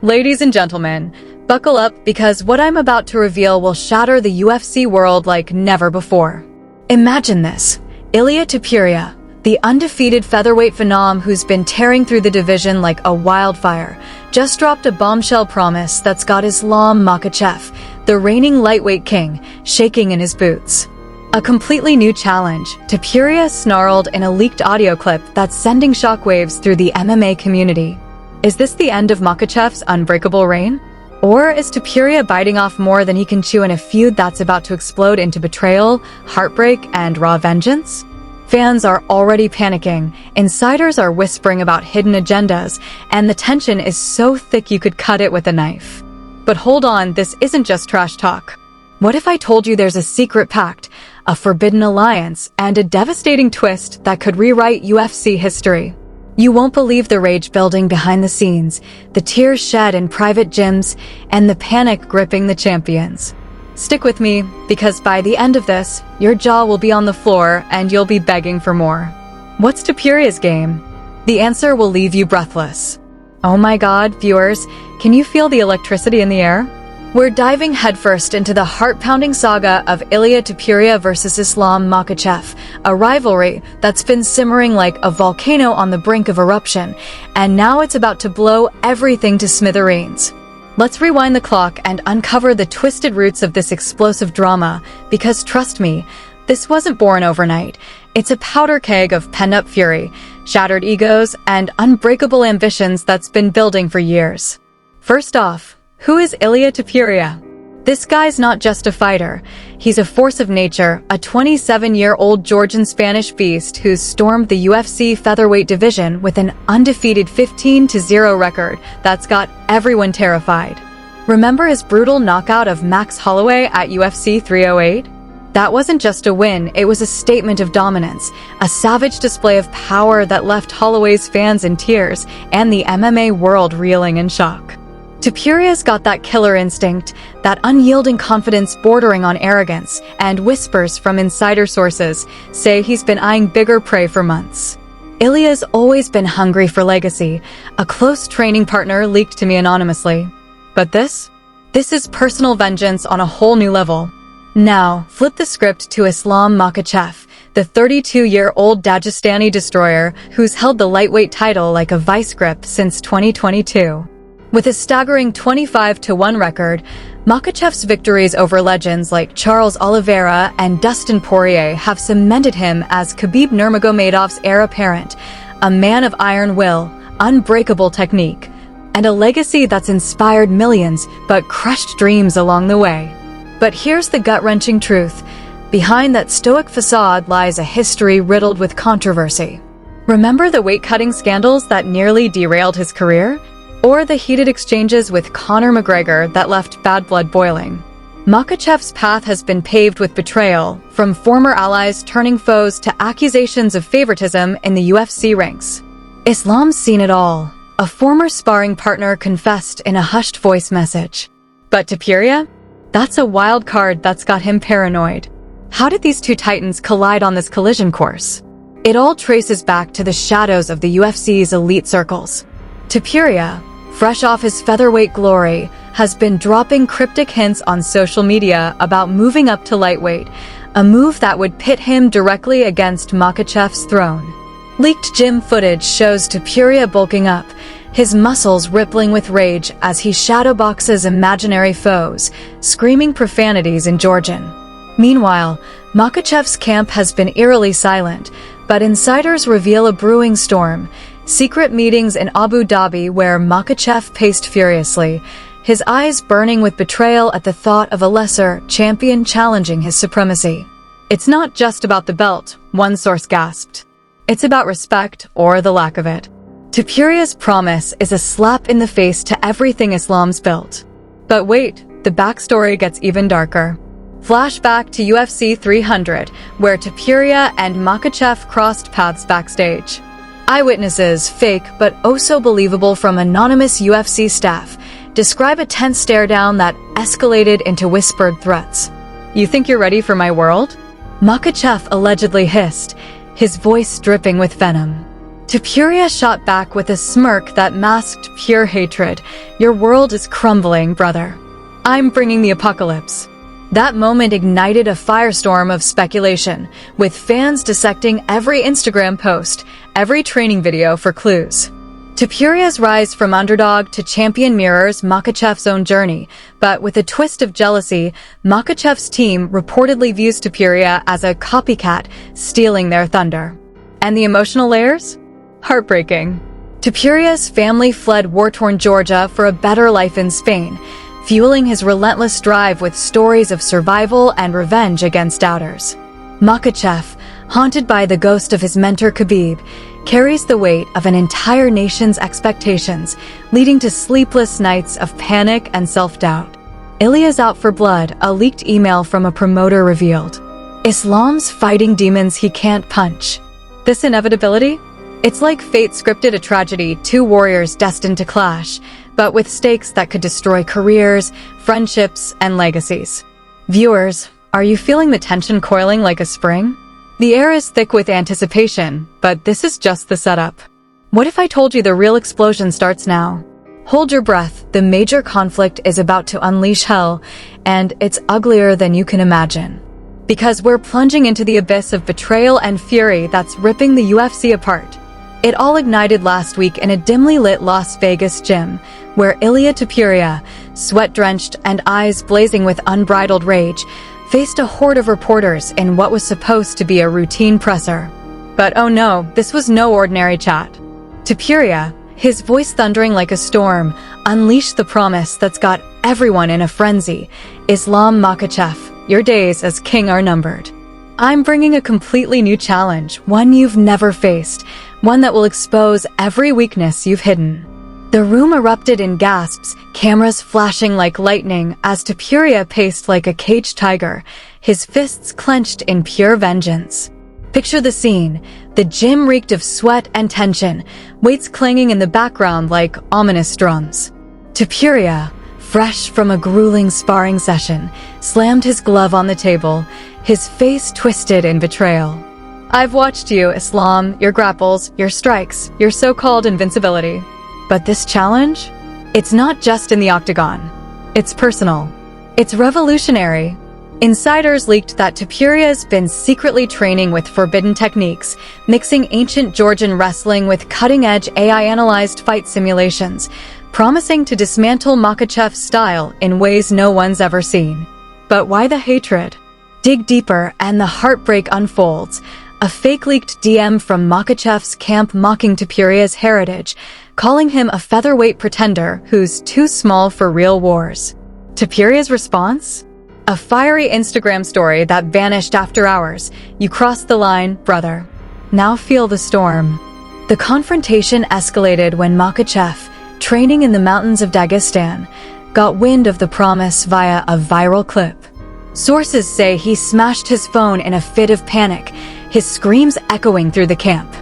Ladies and gentlemen, buckle up because what I'm about to reveal will shatter the UFC world like never before. Imagine this. Ilia Topuria, the undefeated featherweight phenom who's been tearing through the division like a wildfire, just dropped a bombshell promise that's got Islam Makhachev, the reigning lightweight king, shaking in his boots. A completely new challenge, Topuria snarled in a leaked audio clip that's sending shockwaves through the MMA community. Is this the end of Makhachev's unbreakable reign? Or is Topuria biting off more than he can chew in a feud that's about to explode into betrayal, heartbreak, and raw vengeance? Fans are already panicking, insiders are whispering about hidden agendas, and the tension is so thick you could cut it with a knife. But hold on, this isn't just trash talk. What if I told you there's a secret pact, a forbidden alliance, and a devastating twist that could rewrite UFC history? You won't believe the rage building behind the scenes, the tears shed in private gyms, and the panic gripping the champions. Stick with me, because by the end of this, your jaw will be on the floor and you'll be begging for more. What's Topuria's game? The answer will leave you breathless. Oh my god, viewers, can you feel the electricity in the air? We're diving headfirst into the heart-pounding saga of Ilia Topuria versus Islam Makhachev, a rivalry that's been simmering like a volcano on the brink of eruption, and now it's about to blow everything to smithereens. Let's rewind the clock and uncover the twisted roots of this explosive drama, because trust me, this wasn't born overnight. It's a powder keg of pent-up fury, shattered egos, and unbreakable ambitions that's been building for years. First off, who is Ilia Topuria? This guy's not just a fighter. He's a force of nature, a 27-year-old Georgian Spanish beast who's stormed the UFC featherweight division with an undefeated 15-0 record that's got everyone terrified. Remember his brutal knockout of Max Holloway at UFC 308? That wasn't just a win, it was a statement of dominance, a savage display of power that left Holloway's fans in tears and the MMA world reeling in shock. Topuria's got that killer instinct, that unyielding confidence bordering on arrogance, and whispers from insider sources say he's been eyeing bigger prey for months. Ilia's always been hungry for legacy, a close training partner leaked to me anonymously. But this is personal vengeance on a whole new level. Now, flip the script to Islam Makhachev, the 32-year-old Dagestani destroyer who's held the lightweight title like a vice grip since 2022. With a staggering 25-1 record, Makhachev's victories over legends like Charles Oliveira and Dustin Poirier have cemented him as Khabib Nurmagomedov's heir apparent, a man of iron will, unbreakable technique, and a legacy that's inspired millions but crushed dreams along the way. But here's the gut-wrenching truth. Behind that stoic facade lies a history riddled with controversy. Remember the weight-cutting scandals that nearly derailed his career? Or the heated exchanges with Conor McGregor that left bad blood boiling? Makhachev's path has been paved with betrayal, from former allies turning foes to accusations of favoritism in the UFC ranks. Islam's seen it all. A former sparring partner confessed in a hushed voice message. But Topuria? That's a wild card that's got him paranoid. How did these two titans collide on this collision course? It all traces back to the shadows of the UFC's elite circles. Topuria, fresh off his featherweight glory, has been dropping cryptic hints on social media about moving up to lightweight, a move that would pit him directly against Makhachev's throne. Leaked gym footage shows Topuria bulking up, his muscles rippling with rage as he shadowboxes imaginary foes, screaming profanities in Georgian. Meanwhile, Makhachev's camp has been eerily silent, but insiders reveal a brewing storm. Secret meetings in Abu Dhabi where Makhachev paced furiously, his eyes burning with betrayal at the thought of a lesser champion challenging his supremacy. It's not just about the belt, one source gasped. It's about respect, or the lack of it. Topuria's promise is a slap in the face to everything Islam's built. But wait, the backstory gets even darker. Flashback to UFC 300, where Topuria and Makhachev crossed paths backstage. Eyewitnesses, fake but oh so believable from anonymous UFC staff, describe a tense stare-down that escalated into whispered threats. "You think you're ready for my world?" Makhachev allegedly hissed, his voice dripping with venom. Topuria shot back with a smirk that masked pure hatred. Your world is crumbling, brother. I'm bringing the apocalypse. That moment ignited a firestorm of speculation, with fans dissecting every Instagram post, every training video for clues. Topuria's rise from underdog to champion mirrors Makhachev's own journey, but with a twist of jealousy, Makhachev's team reportedly views Topuria as a copycat stealing their thunder. And the emotional layers? Heartbreaking. Topuria's family fled war-torn Georgia for a better life in Spain, fueling his relentless drive with stories of survival and revenge against doubters. Makhachev, haunted by the ghost of his mentor Khabib, carries the weight of an entire nation's expectations, leading to sleepless nights of panic and self-doubt. Ilia's out for blood, a leaked email from a promoter revealed. Islam's fighting demons he can't punch. This inevitability? It's like fate scripted a tragedy, two warriors destined to clash, but with stakes that could destroy careers, friendships, and legacies. Viewers, are you feeling the tension coiling like a spring? The air is thick with anticipation, but this is just the setup. What if I told you the real explosion starts now? Hold your breath, the major conflict is about to unleash hell, and it's uglier than you can imagine. Because we're plunging into the abyss of betrayal and fury that's ripping the UFC apart. It all ignited last week in a dimly lit Las Vegas gym, where Ilia Topuria, sweat-drenched and eyes blazing with unbridled rage, faced a horde of reporters in what was supposed to be a routine presser. But oh no, this was no ordinary chat. Topuria, his voice thundering like a storm, unleashed the promise that's got everyone in a frenzy. Islam Makhachev, your days as king are numbered. I'm bringing a completely new challenge, one you've never faced, one that will expose every weakness you've hidden. The room erupted in gasps, cameras flashing like lightning as Topuria paced like a caged tiger, his fists clenched in pure vengeance. Picture the scene. The gym reeked of sweat and tension, weights clanging in the background like ominous drums. Topuria, fresh from a grueling sparring session, slammed his glove on the table, his face twisted in betrayal. I've watched you, Islam, your grapples, your strikes, your so-called invincibility. But this challenge? It's not just in the octagon. It's personal. It's revolutionary. Insiders leaked that Topuria's been secretly training with forbidden techniques, mixing ancient Georgian wrestling with cutting-edge AI-analyzed fight simulations, promising to dismantle Makhachev's style in ways no one's ever seen. But why the hatred? Dig deeper and the heartbreak unfolds. A fake-leaked DM from Makhachev's camp mocking Topuria's heritage, calling him a featherweight pretender who's too small for real wars. Topuria's response? A fiery Instagram story that vanished after hours. You crossed the line, brother. Now feel the storm. The confrontation escalated when Makhachev, training in the mountains of Dagestan, got wind of the promise via a viral clip. Sources say he smashed his phone in a fit of panic, his screams echoing through the camp.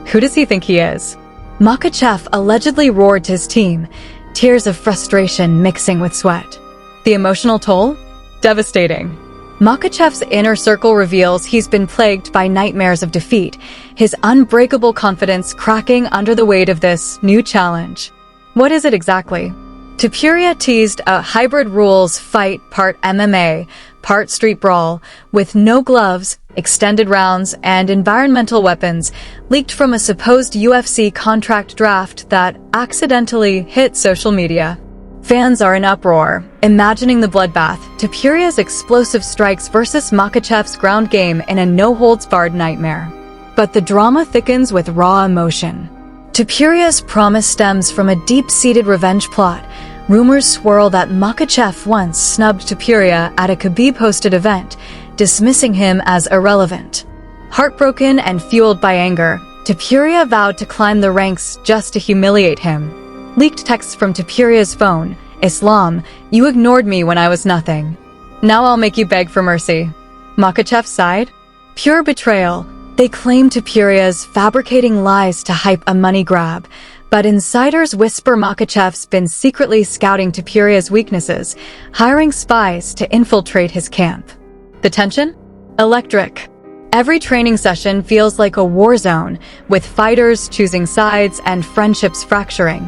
Who does he think he is? Makhachev allegedly roared to his team, tears of frustration mixing with sweat. The emotional toll? Devastating. Makhachev's inner circle reveals he's been plagued by nightmares of defeat, his unbreakable confidence cracking under the weight of this new challenge. What is it exactly? Topuria teased a hybrid rules fight, part MMA, part street brawl, with no gloves, extended rounds, and environmental weapons, leaked from a supposed UFC contract draft that accidentally hit social media. Fans are in uproar, imagining the bloodbath, Topuria's explosive strikes versus Makhachev's ground game in a no-holds-barred nightmare. But the drama thickens with raw emotion. Topuria's promise stems from a deep-seated revenge plot. Rumors swirl that Makhachev once snubbed Topuria at a Khabib-hosted event, dismissing him as irrelevant. Heartbroken and fueled by anger, Topuria vowed to climb the ranks just to humiliate him. Leaked texts from Topuria's phone. Islam, you ignored me when I was nothing. Now I'll make you beg for mercy. Makhachev sighed. Pure betrayal. They claim Topuria's fabricating lies to hype a money grab, but insiders whisper Makhachev's been secretly scouting Topuria's weaknesses, hiring spies to infiltrate his camp. The tension? Electric. Every training session feels like a war zone, with fighters choosing sides and friendships fracturing.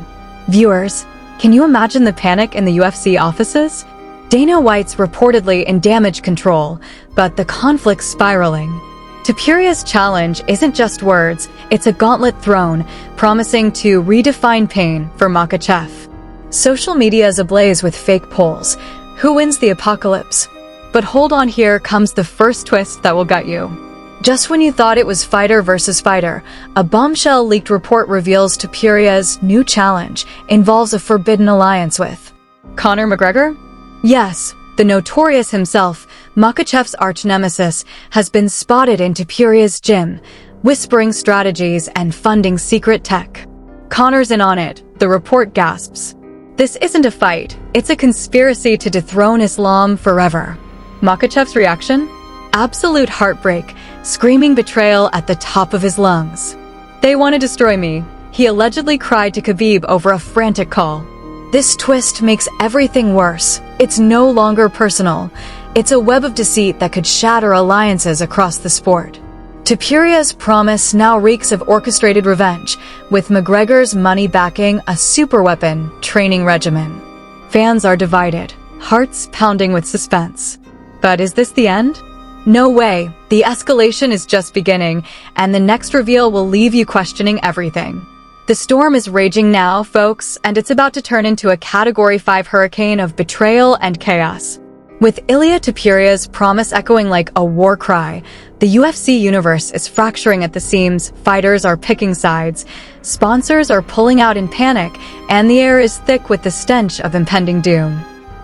Viewers, can you imagine the panic in the UFC offices? Dana White's reportedly in damage control, but the conflict's spiraling. Topuria's challenge isn't just words, it's a gauntlet thrown, promising to redefine pain for Makhachev. Social media is ablaze with fake polls. Who wins the apocalypse? But hold on, here comes the first twist that will gut you. Just when you thought it was fighter versus fighter, a bombshell leaked report reveals Topuria's new challenge involves a forbidden alliance with Conor McGregor? Yes, the notorious himself, Makhachev's arch-nemesis, has been spotted in Topuria's gym, whispering strategies and funding secret tech. Conor's in on it, the report gasps. This isn't a fight, it's a conspiracy to dethrone Islam forever. Makhachev's reaction? Absolute heartbreak, screaming betrayal at the top of his lungs. They want to destroy me, he allegedly cried to Khabib over a frantic call. This twist makes everything worse. It's no longer personal. It's a web of deceit that could shatter alliances across the sport. Topuria's promise now reeks of orchestrated revenge, with McGregor's money backing a superweapon training regimen. Fans are divided, hearts pounding with suspense. But is this the end? No way. The escalation is just beginning, and the next reveal will leave you questioning everything. The storm is raging now, folks, and it's about to turn into a Category 5 hurricane of betrayal and chaos. With Ilia Topuria's promise echoing like a war cry, the UFC universe is fracturing at the seams, fighters are picking sides, sponsors are pulling out in panic, and the air is thick with the stench of impending doom.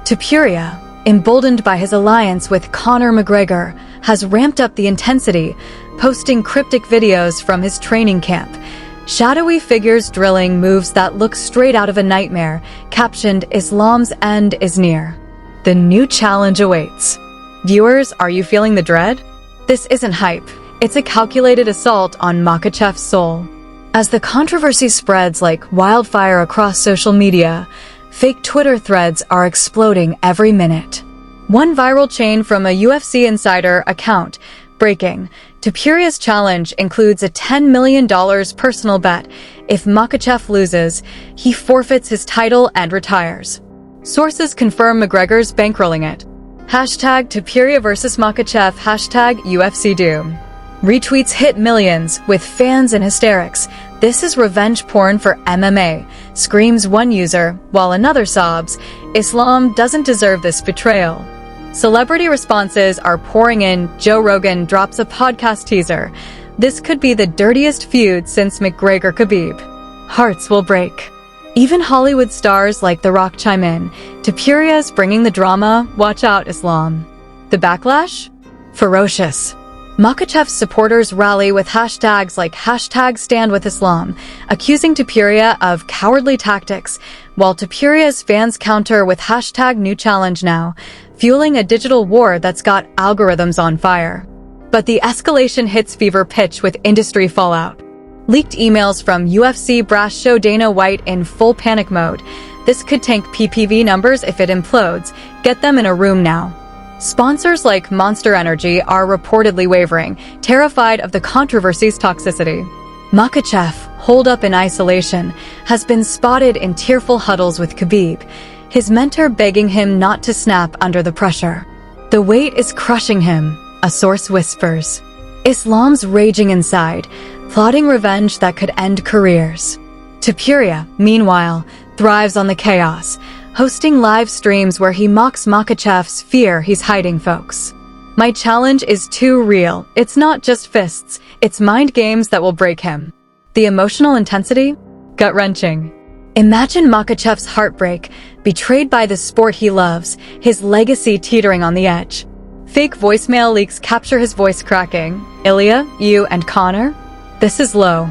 Topuria, emboldened by his alliance with Conor McGregor, has ramped up the intensity, posting cryptic videos from his training camp. Shadowy figures drilling moves that look straight out of a nightmare, captioned "Islam's end is near." The new challenge awaits. Viewers, are you feeling the dread? This isn't hype. It's a calculated assault on Makhachev's soul. As the controversy spreads like wildfire across social media, fake Twitter threads are exploding every minute. One viral chain from a UFC insider account, breaking: Topuria's challenge includes a $10 million personal bet. If Makhachev loses, he forfeits his title and retires. Sources confirm McGregor's bankrolling it. Hashtag Topuria vs Makhachev, hashtag UFC Doom. Retweets hit millions, with fans in hysterics. This is revenge porn for MMA, screams one user, while another sobs, Islam doesn't deserve this betrayal. Celebrity responses are pouring in. Joe Rogan drops a podcast teaser. This could be the dirtiest feud since McGregor-Khabib. Hearts will break. Even Hollywood stars like The Rock chime in. Topuria's bringing the drama, watch out Islam. The backlash? Ferocious. Makhachev's supporters rally with hashtags like hashtag Stand With Islam, accusing Topuria of cowardly tactics, while Topuria's fans counter with hashtag New Challenge Now, fueling a digital war that's got algorithms on fire. But the escalation hits fever pitch with industry fallout. Leaked emails from UFC brass show Dana White in full panic mode. This could tank PPV numbers if it implodes. Get them in a room now. Sponsors like Monster Energy are reportedly wavering, terrified of the controversy's toxicity. Makhachev, holed up in isolation, has been spotted in tearful huddles with Khabib, his mentor begging him not to snap under the pressure. The weight is crushing him, a source whispers. Islam's raging inside, plotting revenge that could end careers. Topuria, meanwhile, thrives on the chaos, hosting live streams where he mocks Makhachev's fear he's hiding, folks. My challenge is too real. It's not just fists, it's mind games that will break him. The emotional intensity? Gut-wrenching. Imagine Makhachev's heartbreak, betrayed by the sport he loves, his legacy teetering on the edge. Fake voicemail leaks capture his voice cracking. Ilia, you and Conor? This is low.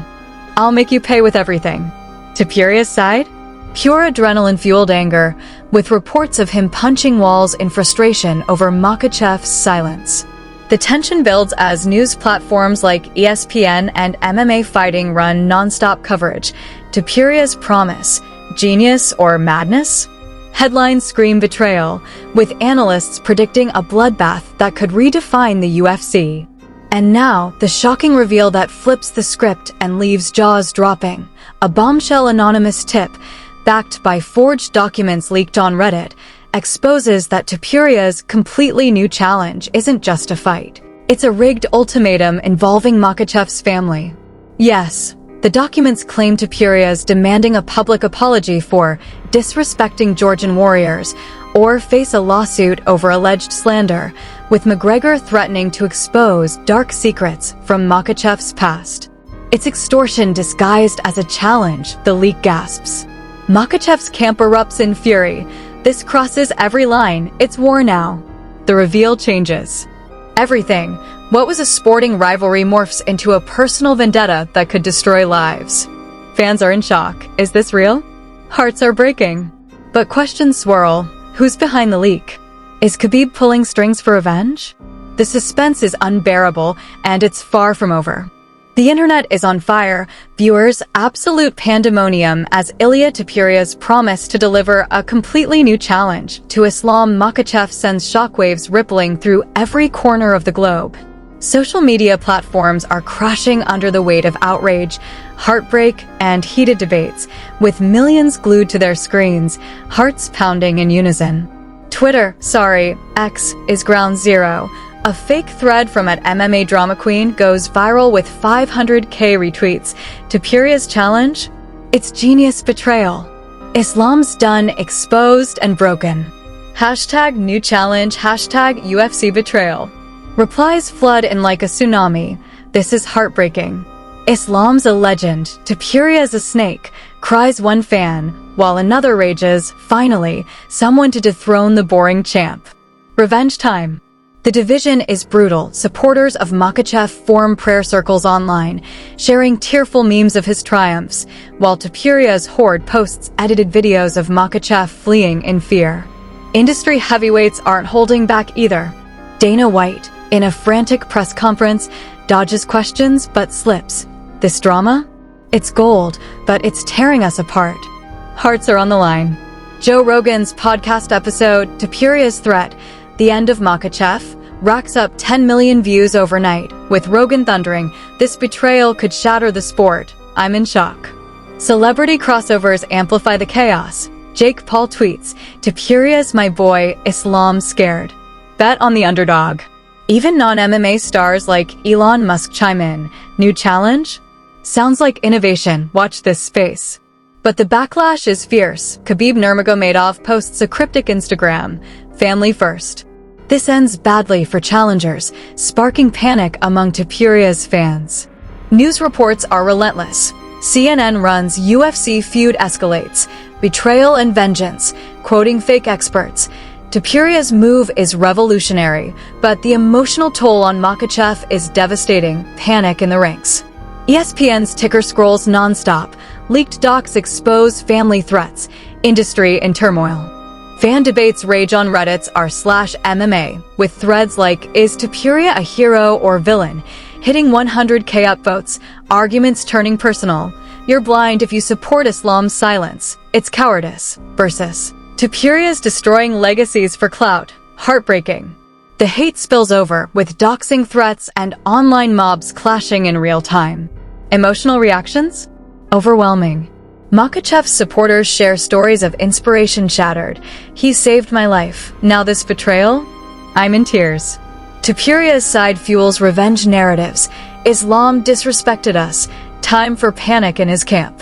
I'll make you pay with everything. Topuria's side? Pure adrenaline-fueled anger, with reports of him punching walls in frustration over Makhachev's silence. The tension builds as news platforms like ESPN and MMA Fighting run non-stop coverage. Topuria's promise, genius or madness? Headlines scream betrayal, with analysts predicting a bloodbath that could redefine the UFC. And now, the shocking reveal that flips the script and leaves jaws dropping. A bombshell anonymous tip, backed by forged documents leaked on Reddit, exposes that Topuria's completely new challenge isn't just a fight. It's a rigged ultimatum involving Makhachev's family. Yes, the documents claim Topuria is demanding a public apology for disrespecting Georgian warriors, or face a lawsuit over alleged slander, with McGregor threatening to expose dark secrets from Makhachev's past. It's extortion disguised as a challenge, the leak gasps. Makhachev's camp erupts in fury. This crosses every line. It's war now. The reveal changes everything. What was a sporting rivalry morphs into a personal vendetta that could destroy lives. Fans are in shock. Is this real? Hearts are breaking. But questions swirl. Who's behind the leak? Is Khabib pulling strings for revenge? The suspense is unbearable, and it's far from over. The internet is on fire. Viewers, absolute pandemonium as Ilia Topuria's promise to deliver a completely new challenge to Islam Makhachev sends shockwaves rippling through every corner of the globe. Social media platforms are crashing under the weight of outrage, heartbreak, and heated debates, with millions glued to their screens, hearts pounding in unison. X is ground zero. A fake thread from an MMA drama queen goes viral with 500k retweets. Topuria's challenge? It's genius betrayal. Islam's done, exposed, and broken. Hashtag new challenge, hashtag UFC betrayal. Replies flood in like a tsunami. This is heartbreaking. Islam's a legend, Topuria's a snake, cries one fan, while another rages, finally, someone to dethrone the boring champ. Revenge time. The division is brutal. Supporters of Makhachev form prayer circles online, sharing tearful memes of his triumphs, while Topuria's horde posts edited videos of Makhachev fleeing in fear. Industry heavyweights aren't holding back either. Dana White, in a frantic press conference, dodges questions but slips. This drama? It's gold, but it's tearing us apart. Hearts are on the line. Joe Rogan's podcast episode, Topuria's Threat, The End of Makhachev, racks up 10 million views overnight, with Rogan thundering, "This betrayal could shatter the sport. I'm in shock." Celebrity crossovers amplify the chaos. Jake Paul tweets, "Topuria's my boy, Islam scared. Bet on the underdog." Even non-MMA stars like Elon Musk chime in. New challenge? Sounds like innovation. Watch this space. But the backlash is fierce. Khabib Nurmagomedov posts a cryptic Instagram, "Family first." This ends badly for challengers, sparking panic among Topuria's fans. News reports are relentless. CNN runs UFC feud escalates, betrayal and vengeance, quoting fake experts. Topuria's move is revolutionary, but the emotional toll on Makhachev is devastating, panic in the ranks. ESPN's ticker scrolls nonstop, leaked docs expose family threats, industry in turmoil. Fan debates rage on Reddit's r/MMA, with threads like, "Is Topuria a hero or villain?" hitting 100k upvotes, arguments turning personal. "You're blind if you support Islam's silence. It's cowardice," versus "Topuria's destroying legacies for clout." Heartbreaking. The hate spills over, with doxing threats and online mobs clashing in real time. Emotional reactions? Overwhelming. Makhachev's supporters share stories of inspiration shattered. "He saved my life. Now this betrayal? I'm in tears." Topuria's side fuels revenge narratives. "Islam disrespected us. Time for panic in his camp."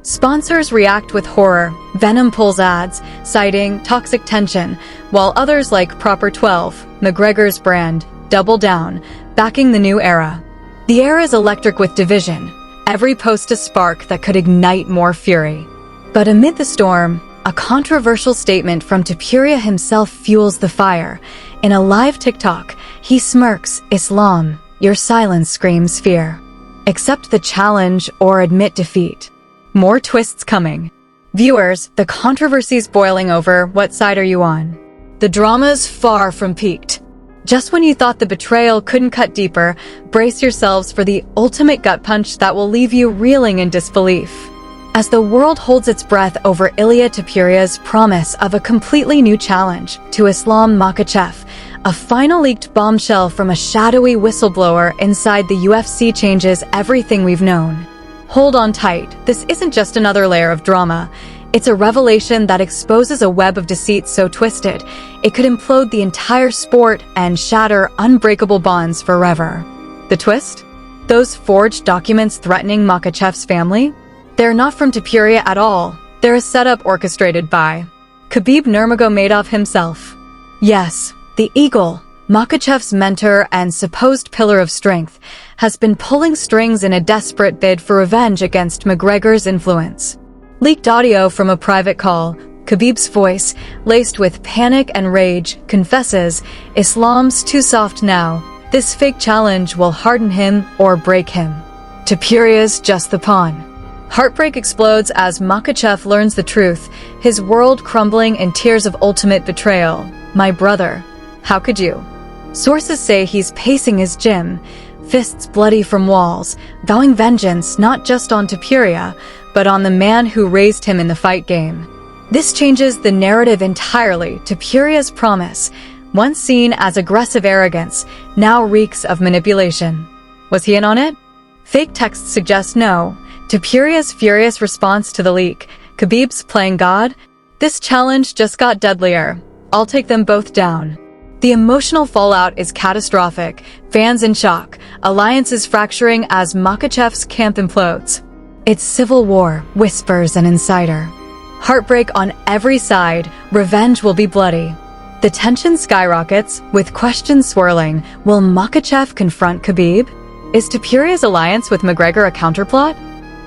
Sponsors react with horror. Venom pulls ads, citing toxic tension, while others like Proper 12, McGregor's brand, double down, backing the new era. The era is electric with division. Every post a spark that could ignite more fury. But amid the storm, a controversial statement from Topuria himself fuels the fire. In a live TikTok, he smirks, "Islam, your silence screams fear. Accept the challenge or admit defeat." More twists coming. Viewers, the controversy's boiling over. What side are you on? The drama's far from peaked. Just when you thought the betrayal couldn't cut deeper, brace yourselves for the ultimate gut punch that will leave you reeling in disbelief. As the world holds its breath over Ilia Topuria's promise of a completely new challenge to Islam Makhachev, A final leaked bombshell from a shadowy whistleblower inside the UFC changes everything we've known. Hold on tight, this isn't just another layer of drama. It's a revelation that exposes a web of deceit so twisted, it could implode the entire sport and shatter unbreakable bonds forever. The twist? Those forged documents threatening Makhachev's family? They're not from Topuria at all. They're a setup orchestrated by Khabib Nurmagomedov himself. Yes, the Eagle, Makhachev's mentor and supposed pillar of strength, has been pulling strings in a desperate bid for revenge against McGregor's influence. Leaked audio from a private call, Khabib's voice, laced with panic and rage, confesses, "Islam's too soft now. This fake challenge will harden him or break him. Topuria's just the pawn." Heartbreak explodes as Makhachev learns the truth, his world crumbling in tears of ultimate betrayal. "My brother. How could you?" Sources say he's pacing his gym, fists bloody from walls, vowing vengeance not just on Topuria, but on the man who raised him in the fight game. This changes the narrative entirely. Topuria's promise, once seen as aggressive arrogance, now reeks of manipulation. Was he in on it? Fake texts suggest no. Topuria's furious response to the leak, Khabib's playing God? This challenge just got deadlier. I'll take them both down. The emotional fallout is catastrophic, fans in shock, alliances fracturing as Makhachev's camp implodes. It's civil war, whispers an insider. Heartbreak on every side, revenge will be bloody. The tension skyrockets, with questions swirling. Will Makhachev confront Khabib? Is Topuria's alliance with McGregor a counterplot?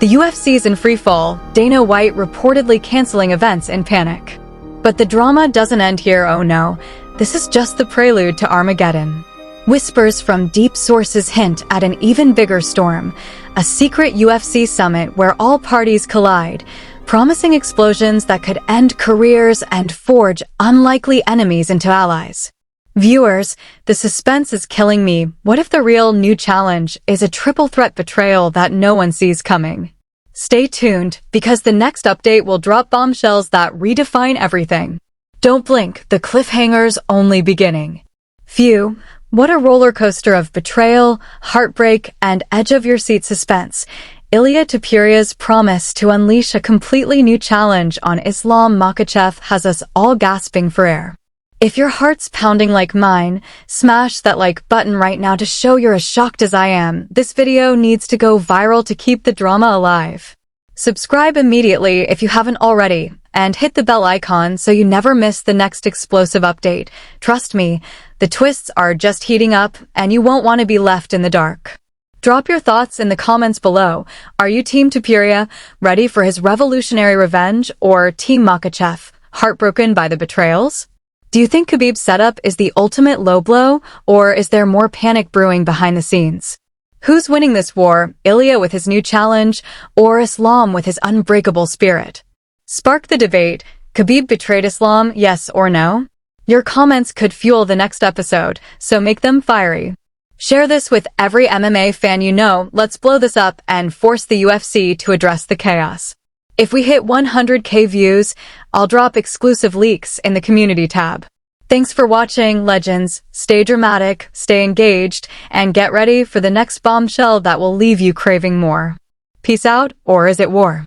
The UFC's in freefall, Dana White reportedly canceling events in panic. But the drama doesn't end here, oh no. This is just the prelude to Armageddon. Whispers from deep sources hint at an even bigger storm, a secret UFC summit where all parties collide, promising explosions that could end careers and forge unlikely enemies into allies. Viewers, the suspense is killing me. What if the real new challenge is a triple threat betrayal that no one sees coming? Stay tuned, because the next update will drop bombshells that redefine everything. Don't blink, the cliffhanger's only beginning. Phew, what a roller coaster of betrayal, heartbreak, and edge-of-your-seat suspense. Ilia Topuria's promise to unleash a completely new challenge on Islam Makhachev has us all gasping for air. If your heart's pounding like mine, smash that like button right now to show you're as shocked as I am. This video needs to go viral to keep the drama alive. Subscribe immediately if you haven't already, and hit the bell icon so you never miss the next explosive update. Trust me, the twists are just heating up, and you won't want to be left in the dark. Drop your thoughts in the comments below. Are you Team Topuria, ready for his revolutionary revenge, or Team Makhachev, heartbroken by the betrayals? Do you think Khabib's setup is the ultimate low blow, or is there more panic brewing behind the scenes? Who's winning this war, Ilia with his new challenge, or Islam with his unbreakable spirit? Spark the debate. Khabib betrayed Islam, yes or no? Your comments could fuel the next episode, so make them fiery. Share this with every MMA fan you know. Let's blow this up and force the UFC to address the chaos. If we hit 100K views, I'll drop exclusive leaks in the community tab. Thanks for watching, legends. Stay dramatic, stay engaged, and get ready for the next bombshell that will leave you craving more. Peace out, or is it war?